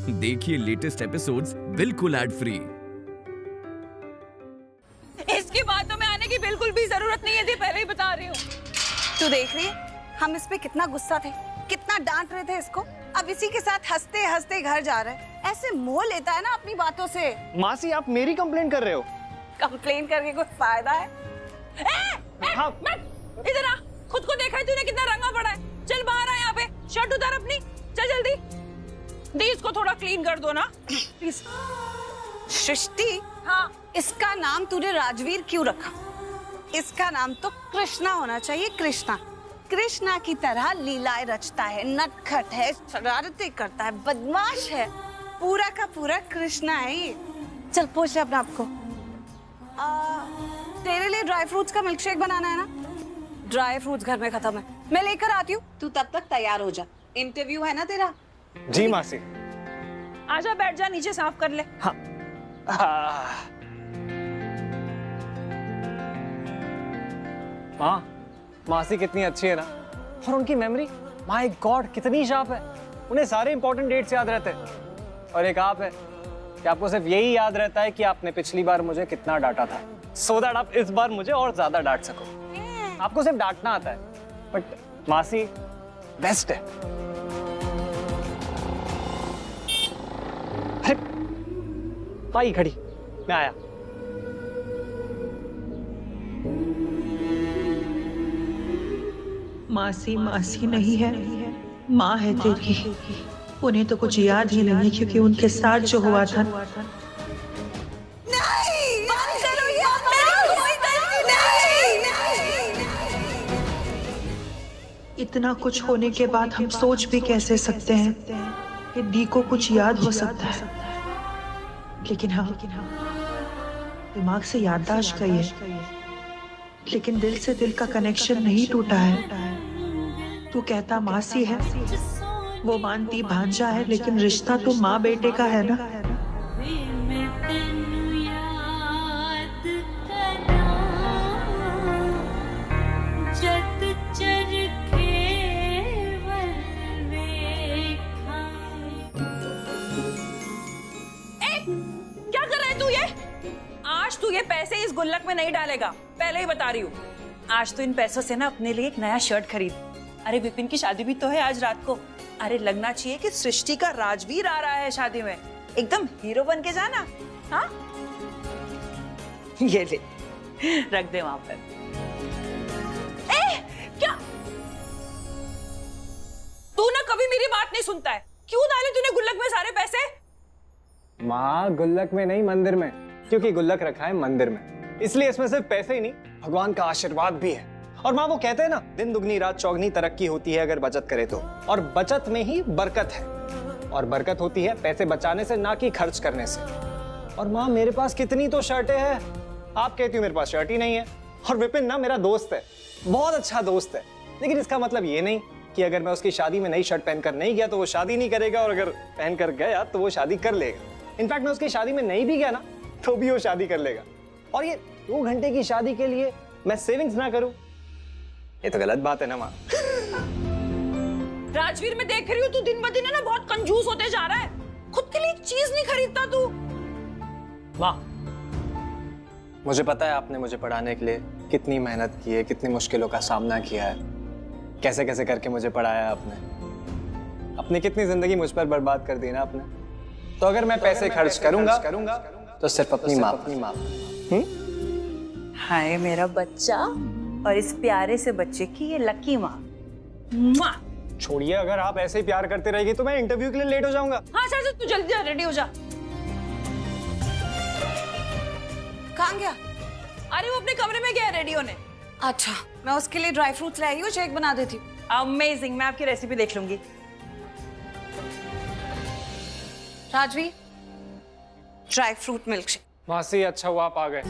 देखिए latest episodes बिल्कुल ad free. इसकी बातों में आने की बिल्कुल भी जरूरत नहीं है थी, पहले ही बता रही हूँ। तू देख रही है हम इस पे कितना गुस्सा थे, कितना डांट रहे थे इसको। अब इसी के साथ हंसते हंसते घर जा रहे हैं। ऐसे मोह लेता है ना अपनी बातों से। मासी आप मेरी कंप्लेंट कर रहे हो? कंप्लेन करके कोई फायदा है? हाँ। इधर आ, खुद को देखा है तूने कितना रंगा पड़ा है। चल बाहर आ, यहाँ पे शर्ट उतार अपनी, चल जल्दी। दी इसको थोड़ा क्लीन कर दो ना प्लीज। सृष्टि, हाँ इसका नाम तूने राजवीर क्यों रखा? इसका नाम तो कृष्णा होना चाहिए, कृष्णा। कृष्णा की तरह लीलाएं रचता है, नटखट है, शरारतें करता है, बदमाश है। पूरा का पूरा कृष्णा है ये। चल पूछ अपने आप को। तेरे लिए ड्राई फ्रूट्स का मिल्कशेक बनाना है ना? ड्राई फ्रूट्स घर में खत्म है, मैं लेकर आती हूँ। तू तब तक तैयार हो जा, इंटरव्यू है ना तेरा। जी मासी। आजा बैठ जा, नीचे साफ कर ले। हाँ। माँ, मासी कितनी अच्छी है ना, और उनकी मेमोरी माय गॉड कितनी शार्प है। उन्हें सारे इंपॉर्टेंट डेट्स याद रहते हैं। और एक आप है कि आपको सिर्फ यही याद रहता है कि आपने पिछली बार मुझे कितना डांटा था, सो दैट आप इस बार मुझे और ज्यादा डांट सको। आपको सिर्फ डांटना आता है, बट मासी बेस्ट है। अरे पाई खड़ी, मैं आया। मासी मासी नहीं है, माँ है तेरी। उन्हें तो कुछ याद ही नहीं क्योंकि उनके साथ जो हुआ था। इतना कुछ होने के बाद हम सोच भी कैसे सकते हैं कि दी को कुछ याद हो सकता है। लेकिन हाँ, दिमाग से याददाश्त गई है, लेकिन दिल से दिल का कनेक्शन नहीं टूटा है। तू कहता मासी है, वो मानती भांजा है, लेकिन रिश्ता तो माँ बेटे का है ना। क्या कर रहा है तू ये? आज तू ये पैसे इस गुल्लक में नहीं डालेगा, पहले ही बता रही हूँ। आज तो इन पैसों से ना अपने लिए एक नया शर्ट खरीद। अरे विपिन की शादी भी तो है आज रात को। अरे लगना चाहिए कि सृष्टि का राजवीर आ रहा है शादी में, एकदम हीरो बन के जाना। हाँ ये ले, रख दे वहां पर। क्या तू ना कभी मेरी बात नहीं सुनता है? क्यों डाले तूने गुल्लक में सारे पैसे? माँ गुल्लक में नहीं, मंदिर में, क्योंकि गुल्लक रखा है मंदिर में, इसलिए इसमें सिर्फ पैसे ही नहीं, भगवान का आशीर्वाद भी है। और माँ वो कहते हैं ना, दिन दुगनी रात चौगनी तरक्की होती है अगर बचत करे तो, और बचत में ही बरकत है। और बरकत होती है पैसे बचाने से, ना कि खर्च करने से। और माँ मेरे पास कितनी तो शर्टें हैं, आप कहती हो मेरे पास शर्ट ही नहीं है। और विपिन ना मेरा दोस्त है, बहुत अच्छा दोस्त है, लेकिन इसका मतलब ये नहीं कि अगर मैं उसकी शादी में नई शर्ट पहनकर नहीं गया तो वो शादी नहीं करेगा, और अगर पहनकर गया तो वो शादी कर लेगा। इनफैक्ट मैं उसकी शादी में नहीं भी गया ना तो भी वो शादी कर लेगा। और ये 2 घंटे की शादी के लिए मैं सेविंग्स ना करूं, ये तो गलत बात है ना माँ। राजवीर मैं देख रही हूँ तू दिन ब दिन है ना बहुत कंजूस होते जा रहा है। खुद के लिए एक चीज नहीं खरीदता तू। माँ मुझे पता है आपने मुझे पढ़ाने के लिए कितनी मेहनत की है, कितनी मुश्किलों का सामना किया है, कैसे कैसे करके मुझे पढ़ाया आपने, अपनी कितनी जिंदगी मुझ पर बर्बाद कर दी ना आपने। तो अगर मैं पैसे खर्च करूंगा तो सिर्फ अपनी माँ। हाय मेरा बच्चा, और इस प्यारे से बच्चे की ये लकी माँ। छोड़िए, अगर आप ऐसे ही प्यार करते रहेगी तो मैं इंटरव्यू के लिए लेट हो जाऊंगा। हाँ चल तू जल्दी जा, रेडी हो जा। कहाँ गया? अरे वो अपने कमरे में गया रेडी होने। अच्छा, मैं उसके लिए ड्राई फ्रूट्स लाई हूँ, शेक बना देती हूँ। अमेजिंग, मैं आपकी रेसिपी देख लूंगी। Rajveer, dry fruit milkshake. मासी अच्छा हुआ आप आ गए,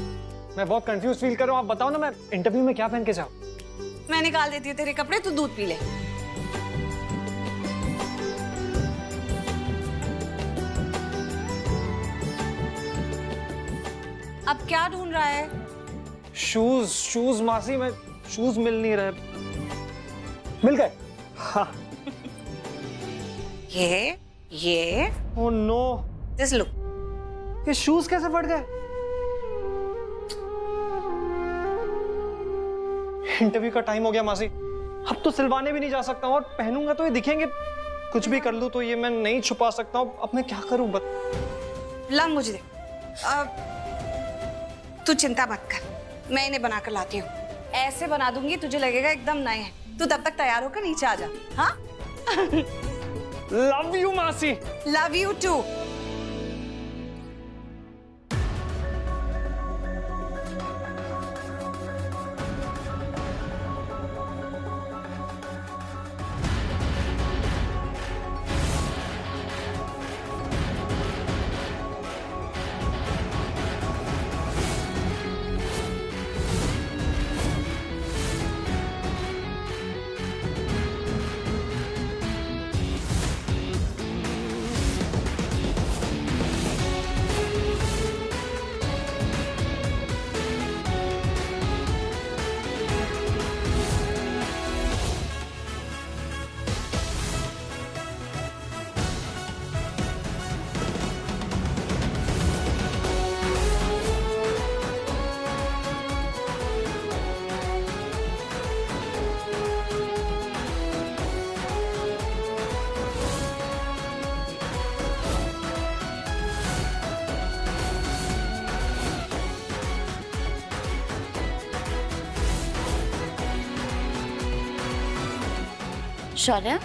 मैं बहुत कंफ्यूज फील कर रहा हूँ। आप बताओ ना मैं इंटरव्यू में क्या पहन के जाऊँ? मैं निकाल देती हूँ तेरे कपड़े, तू दूध पी ले। अब क्या ढूंढ रहा है? शूज मासी, मैं शूज मिल नहीं रहे। मिल गए? हाँ। ये ओह नो, दिस लुक। ये शूज कैसे फट गए? इंटरव्यू का टाइम हो गया मासी, अब तो सिलवाने भी नहीं जा सकता हूँ, और पहनूंगा तो ये दिखेंगे। कुछ भी कर लूं तो ये मैं नहीं छुपा सकता हूँ। अब मैं क्या करूं? ला मुझे दे। तू चिंता मत कर, मैं इन्हें बनाकर लाती हूँ। ऐसे बना दूंगी तुझे लगेगा एकदम नए हैं। तू तब तक तैयार होकर नीचे आ जा। हाँ? लव यू मासी। Love you too. शौर्य,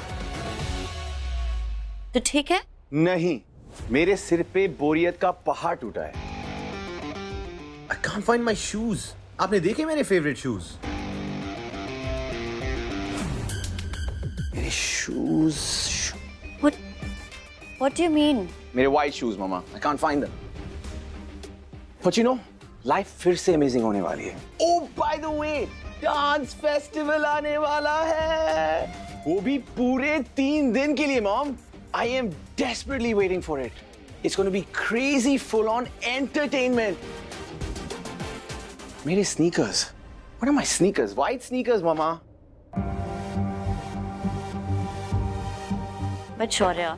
तो ठीक है? नहीं, मेरे सिर पे बोरियत का पहाड़ टूटा है। I can't find my shoes. आपने देखे मेरे फेवरेट शूज? मेरे shoes. What do you mean? मेरे white shoes mama, I can't find them. But you know, life फिर से अमेजिंग होने वाली है। Oh, by the way, dance festival आने वाला है। वो भी पूरे 3 दिन के लिए mom. I am desperately waiting for it. It's going to be crazy full-on entertainment. मेरे sneakers. What are my sneakers? White sneakers, mama. But Shaurya,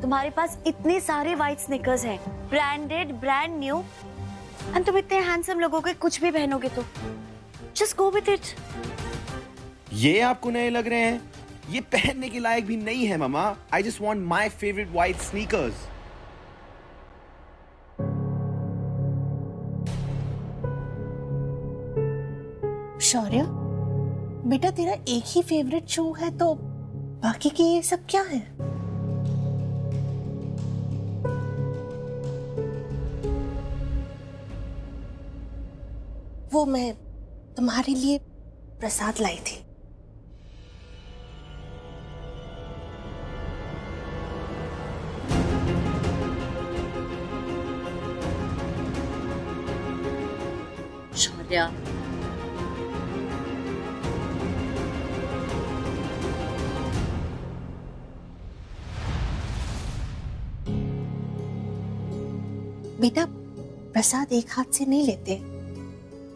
तुम्हारे पास इतने सारे व्हाइट स्नीकर्स हैं, ब्रांडेड, ब्रांड न्यू, और तुम इतने हैंडसम लोगों के कुछ भी पहनोगे तो जस्ट गो विद इट। ये आपको नए लग रहे हैं? ये पहनने के लायक भी नहीं है मामा। I just want my favorite white sneakers. शौर्य, बेटा तेरा एक ही फेवरेट शू है तो बाकी के ये सब क्या है? वो मैं तुम्हारे लिए प्रसाद लाई थी। शौर्य, बेटा प्रसाद एक हाथ से नहीं लेते,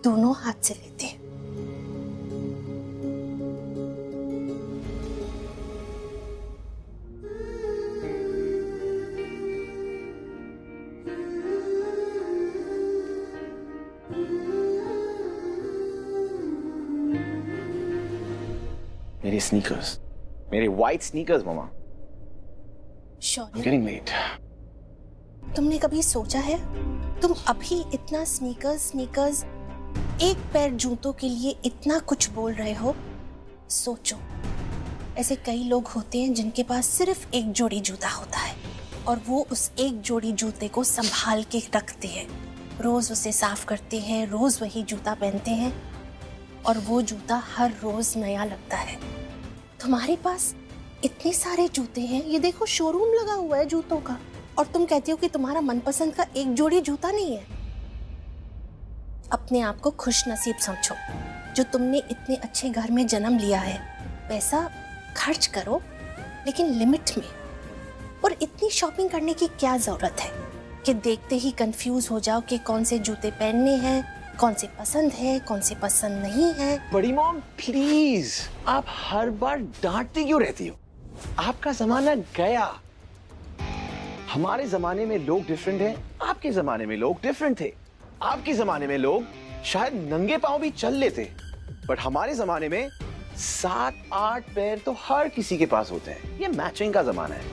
दोनों हाथ से लेते। मेरे sneakers. मेरे white sneakers, mama. I'm Shaurya, getting late. तुमने कभी सोचा है तुम अभी इतना स्नीकर्स एक पैर जूतों के लिए इतना कुछ बोल रहे हो? सोचो, ऐसे कई लोग होते हैं जिनके पास सिर्फ एक जोड़ी जूता होता है और वो उस एक जोड़ी जूते को संभाल के रखते हैं, रोज उसे साफ करते हैं, रोज वही जूता पहनते हैं और वो जूता हर रोज नया लगता है। तुम्हारे पास इतने सारे जूते हैं, ये देखो शोरूम लगा हुआ है जूतों का, और तुम कहती हो कि तुम्हारा मनपसंद का एक जोड़ी जूता नहीं है। अपने आप को खुश नसीब समझो जो तुमने इतने अच्छे घर में जन्म लिया है। पैसा खर्च करो लेकिन लिमिट में, और इतनी शॉपिंग करने की क्या जरूरत है कि देखते ही कंफ्यूज हो जाओ कि कौन से जूते पहनने हैं, कौन से पसंद है, कौन से पसंद नहीं है। बड़ी मॉम प्लीज, आप हर बार डांटती क्यों रहती हो? आपका जमाना गया। हमारे जमाने में लोग डिफरेंट हैं, आपके जमाने में लोग डिफरेंट थे। आपके जमाने में लोग शायद नंगे पांव भी चल लेते, बट हमारे जमाने में 7-8 पैर तो हर किसी के पास होते हैं। ये मैचिंग का जमाना है।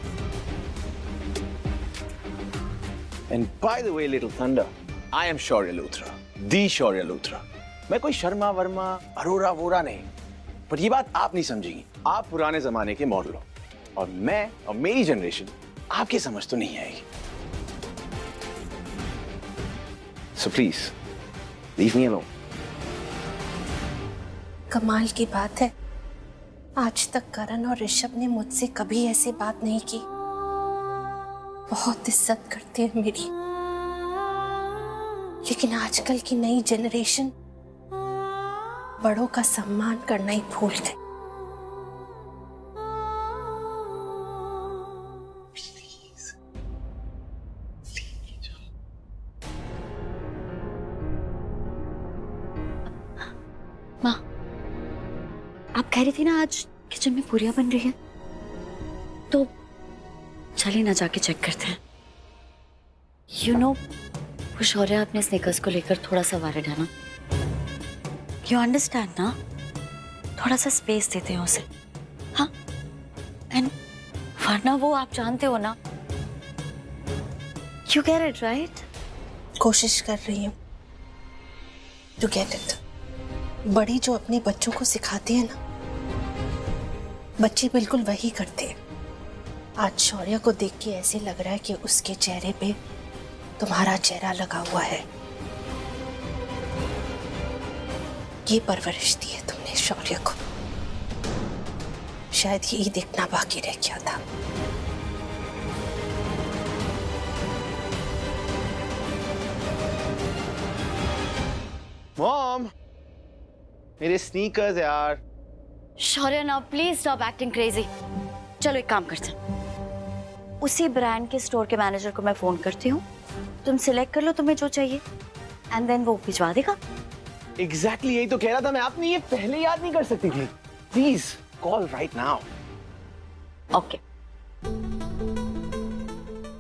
And by the way, little thunder, I am Shaurya Luthra, the Shaurya Luthra. मैं कोई शर्मा वर्मा अरोरा वोरा नहीं, पर ये बात आप नहीं समझेंगी। आप पुराने जमाने के मॉडल हो और मैं और मेरी जनरेशन आपकी समझ तो नहीं आएगी। So please, leave me alone. कमाल की बात है, आज तक करण और ऋषभ ने मुझसे कभी ऐसी बात नहीं की। बहुत इज्जत करते हैं मेरी, लेकिन आजकल की नई जनरेशन बड़ों का सम्मान करना ही भूल गई। माँ, आप कह रही थी ना आज किचन में पूरियां बन रही हैं, तो चलिए ना जाके चेक करते हैं। यू नो, वो शौर्य अपने स्नीकर्स को लेकर थोड़ा सा वारिड है ना। यू अंडरस्टैंड ना, थोड़ा सा स्पेस देते हैं उसे। हाँ, एंड वरना वो आप जानते हो ना। You get it right? कोशिश कर रही हूँ टू गेट इट। बड़ी जो अपने बच्चों को सिखाती है ना, बच्चे बिल्कुल वही करते हैं। आज शौर्य को देख के ऐसे लग रहा है कि उसके चेहरे पे तुम्हारा चेहरा लगा हुआ है। ये परवरिश दी है तुमने शौर्य को, शायद यही देखना बाकी रह गया था। मॉम, मेरे स्नीकर्स यार। Shaurya now please stop acting crazy. चलो एक काम करते हैं, उसी ब्रांड के स्टोर के मैनेजर को मैं फोन करती हूँ, तुम सिलेक्ट कर लो तुम्हें जो चाहिए, एंड देन वो भिजवा देगा। एग्जैक्टली यही तो कह रहा था मैं। आपने ये पहले याद नहीं कर सकती थी? Please call right now. Okay.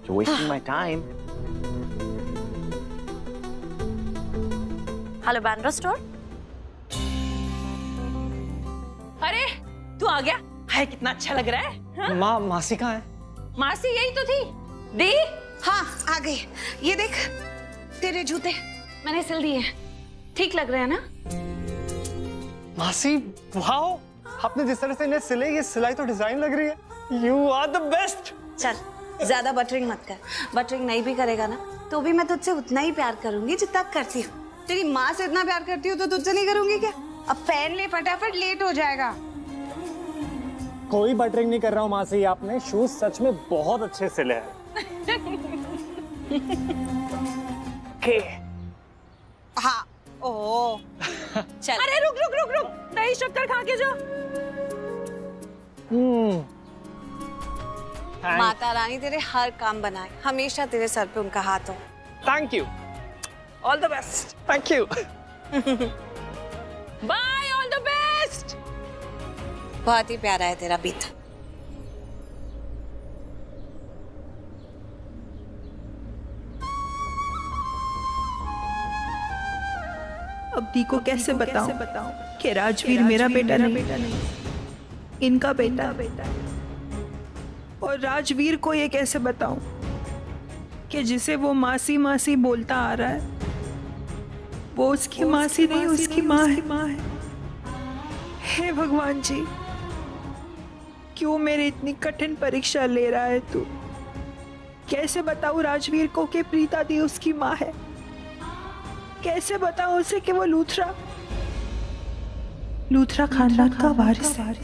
You're wasting my time. Hello Bandra store. अरे तू आ गया? हाय कितना अच्छा लग रहा है। हाँ? माँ, मासी कहाँ है? मासी यही तो थी। दी? हाँ आ गई। ये देख तेरे जूते मैंने सिल दिए, ठीक लग रहे हैं ना? मासी वाओ, आपने जिस तरह से इन्हें सिले, ये सिलाई तो डिजाइन लग रही है। You are the best. चल ज्यादा बटरिंग मत कर। बटरिंग नहीं भी करेगा ना तो भी मैं तुझसे उतना ही प्यार करूंगी जितना करती हूँ। तेरी माँ से इतना प्यार करती हूँ तो तुझसे नहीं करूंगी क्या? अब पहन ले फटाफट, लेट हो जाएगा। कोई बटरिंग नहीं कर रहा हूँ मासी, आपने शूज सच में बहुत अच्छे सिले हैं। के हाँ ओ चल। अरे रुक रुक रुक रुक, दही शक्कर खा के जा। माता रानी तेरे हर काम बनाए, हमेशा तेरे सर पे उनका हाथ हो। Thank you, all the best. Thank you. Bye, all the best. बहुत ही प्यारा है तेरा बीत। अब दी को कैसे बताऊं कि राजवीर मेरा बेटा नहीं, इनका बेटा है। और राजवीर को ये कैसे बताऊं कि जिसे वो मासी मासी बोलता आ रहा है वो उसकी मासी नहीं, उसकी माँ है। हे भगवान जी, क्यों मेरी इतनी कठिन परीक्षा ले रहा है तू? कैसे बताऊं राजवीर को कि प्रीता दी उसकी माँ है? कैसे बताऊं उसे कि वो लूथरा खानदान का वारिस है?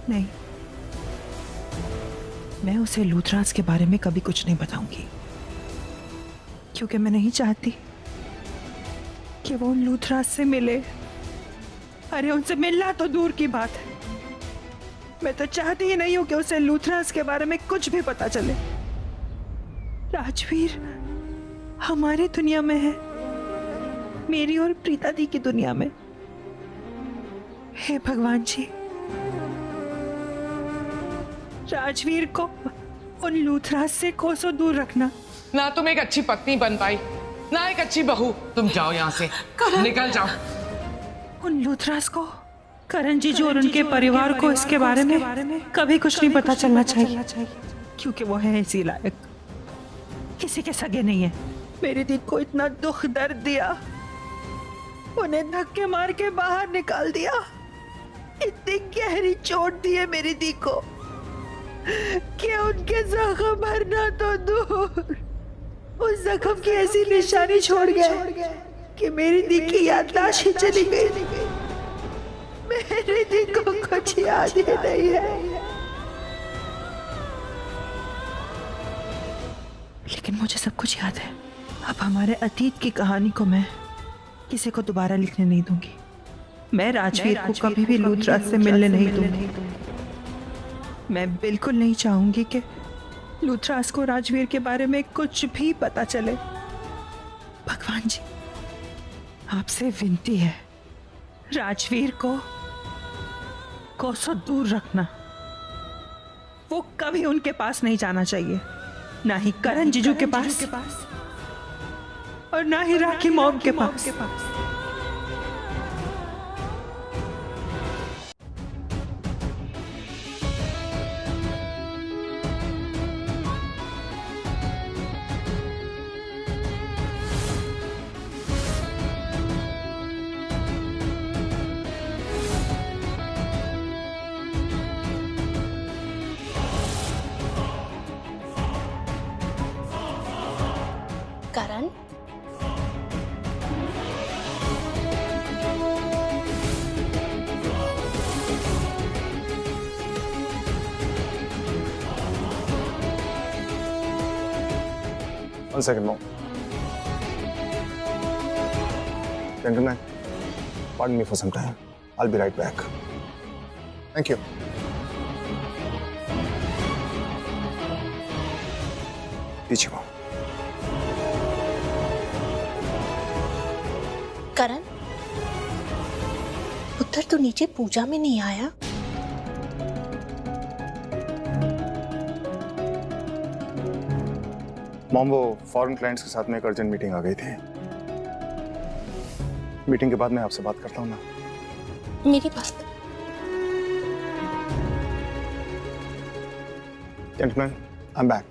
नहीं, मैं उसे लूथरास के बारे में कभी कुछ नहीं बताऊंगी, क्योंकि मैं नहीं चाहती कि वो उन लूथरास से मिले। अरे उनसे मिलना तो दूर की बात है, मैं तो चाहती ही नहीं हूं कि उसे लूथरास के बारे में कुछ भी पता चले। राजवीर हमारी दुनिया में है, मेरी और प्रीता दी की दुनिया में। हे भगवान जी, राजवीर को उन लूथराज से कोसों दूर रखना। ना तुम एक अच्छी पत्नी बन पाई, ना एक अच्छी बहू। तुम जाओ यहाँ से, निकल जाओ। उन लूथराज को, करण जीजू और उनके परिवार को इसके बारे में कभी कुछ नहीं पता चलना चाहिए, क्योंकि वो है इसी लायक, किसी के सगे नहीं है। मेरी दी को इतना दुख दर्द दिया, उन्हें धक्के मार के बाहर निकाल दिया, इतनी गहरी चोट दी है मेरी दी को कि उनके जख्म भरना तो दूर, उस जख्म की ऐसी निशानी छोड़ गए कि मेरी दी की याददाश्त ही चली गई। मेरी दी को कुछ याद ही नहीं है। लेकिन मुझे सब कुछ याद है। अब हमारे अतीत की कहानी को मैं किसी को दोबारा लिखने नहीं दूंगी। मैं राजवीर को कभी भी लूथराज से मिलने नहीं दूंगी। मैं बिल्कुल नहीं चाहूंगी कि लूथराज को राजवीर के बारे में कुछ भी पता चले। भगवान जी, आपसे विनती है, राजवीर को कोसों दूर रखना। वो कभी उनके पास नहीं जाना चाहिए, ना ही करण जीजू के पास और ना ही राखी मॉम के पास। करण, One second, Mom. Gentlemen, pardon me for some time. I'll be right back. Thank you. पीछे Mom. करण, उत्तर तो नीचे पूजा में नहीं आया। मॉम, वो फॉरेन क्लाइंट्स के साथ में एक अर्जेंट मीटिंग आ गई थी। मीटिंग के बाद मैं आपसे बात करता हूँ ना। मेरी बात। Gentlemen, I'm back.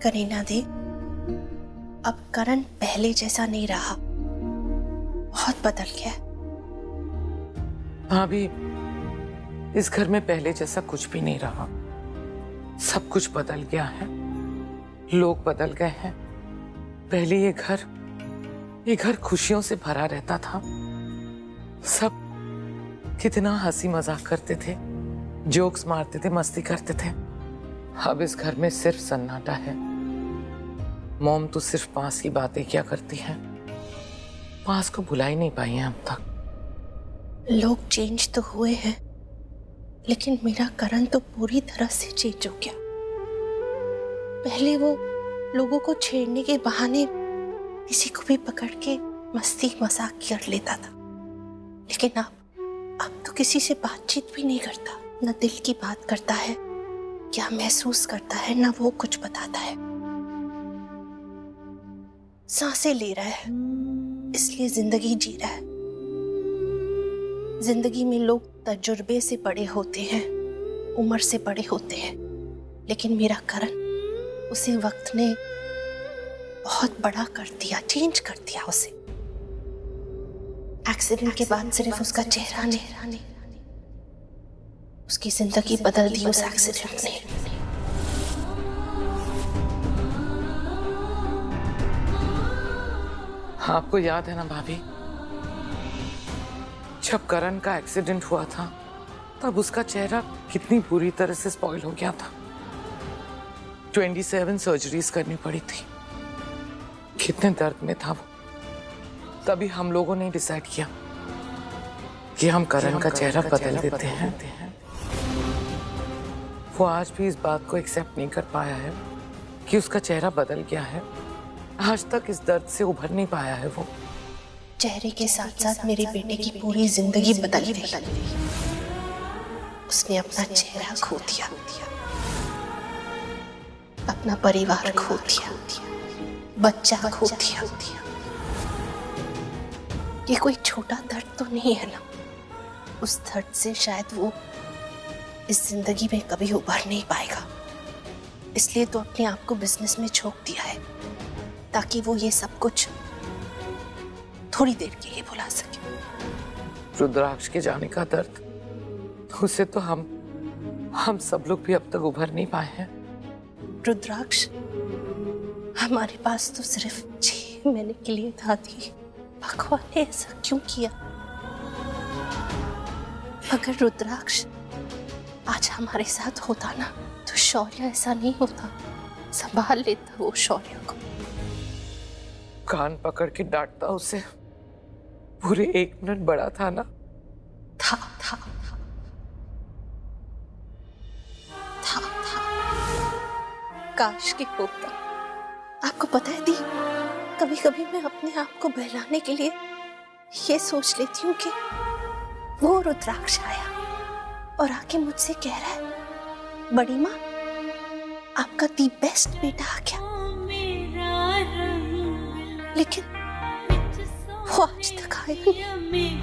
करीना दी, अब करण पहले जैसा नहीं रहा, बहुत बदल गया। भाभी, इस घर में पहले जैसा कुछ भी नहीं रहा। सब कुछ बदल गया है, लोग बदल गए हैं। पहले ये घर खुशियों से भरा रहता था। सब कितना हंसी मजाक करते थे, जोक्स मारते थे, मस्ती करते थे। अब इस घर में सिर्फ सन्नाटा है। मॉम तो सिर्फ पास की बातें क्या करती हैं, पास को भुला ही नहीं पाई हैं अब तक। लोग चेंज तो हुए हैं, लेकिन मेरा करण तो पूरी तरह से चेंज हो गया। पहले वो लोगों को छेड़ने के बहाने किसी को भी पकड़ के मस्ती मजाक कर लेता था, लेकिन अब तो किसी से बातचीत भी नहीं करता, न दिल की बात करता है, क्या महसूस करता है ना वो कुछ बताता है। सांसें ले रहा है, इसलिए जिंदगी जी रहा है। जिंदगी में लोग तजुर्बे से बड़े होते हैं, उम्र से बड़े होते हैं, लेकिन मेरा करण, उसे वक्त ने बहुत बड़ा कर दिया, चेंज कर दिया उसे। एक्सीडेंट के बाद सिर्फ उसका चेहरा नहीं, उसकी जिंदगी बदल दी उस एक्सीडेंट ने। आपको याद है ना भाभी, जब करण का एक्सीडेंट हुआ था तब उसका चेहरा कितनी बुरी तरह से स्पॉइल हो गया था। 27 सर्जरीज करनी पड़ी थी, कितने दर्द में था वो। तभी हम लोगों ने डिसाइड किया कि हम करण का चेहरा बदल देते हैं। वो आज भी इस बात को एक्सेप्ट नहीं कर पाया है कि उसका चेहरा बदल गया है, आज तक इस दर्द से उभर नहीं पाया है वो। चेहरे के साथ साथ मेरे बेटे की पूरी जिंदगी बदल गई। उसने अपना चेहरा खो दिया, अपना परिवार खो दिया, बच्चा खो दिया। ये कोई छोटा दर्द तो नहीं है ना। उस दर्द से शायद वो इस जिंदगी में कभी उभर नहीं पाएगा। इसलिए तो अपने आप को बिजनेस में झोंक दिया है, ताकि वो ये सब कुछ थोड़ी देर के लिए भुला सके। रुद्राक्ष के जाने का दर्द, उसे तो हम सब लोग भी अब तक उभर नहीं पाए हैं। रुद्राक्ष हमारे पास तो सिर्फ 6 महीने के लिए था दी। भगवान ने ऐसा क्यों किया? अगर रुद्राक्ष आज हमारे साथ होता ना, तो शौर्य ऐसा नहीं होता। संभाल लेता वो शौर्य को। कान पकड़ के डांटता उसे। पूरे 1 मिनट बड़ा था ना। था। काश के होता। आपको पता है दी, कभी कभी मैं अपने आप को बहलाने के लिए ये सोच लेती हूँ कि वो रुद्राक्ष आया और आके मुझसे कह रहा है, बड़ी माँ आपका दी बेस्ट बेटा आ गया। लेकिन वो आज तक आया नहीं।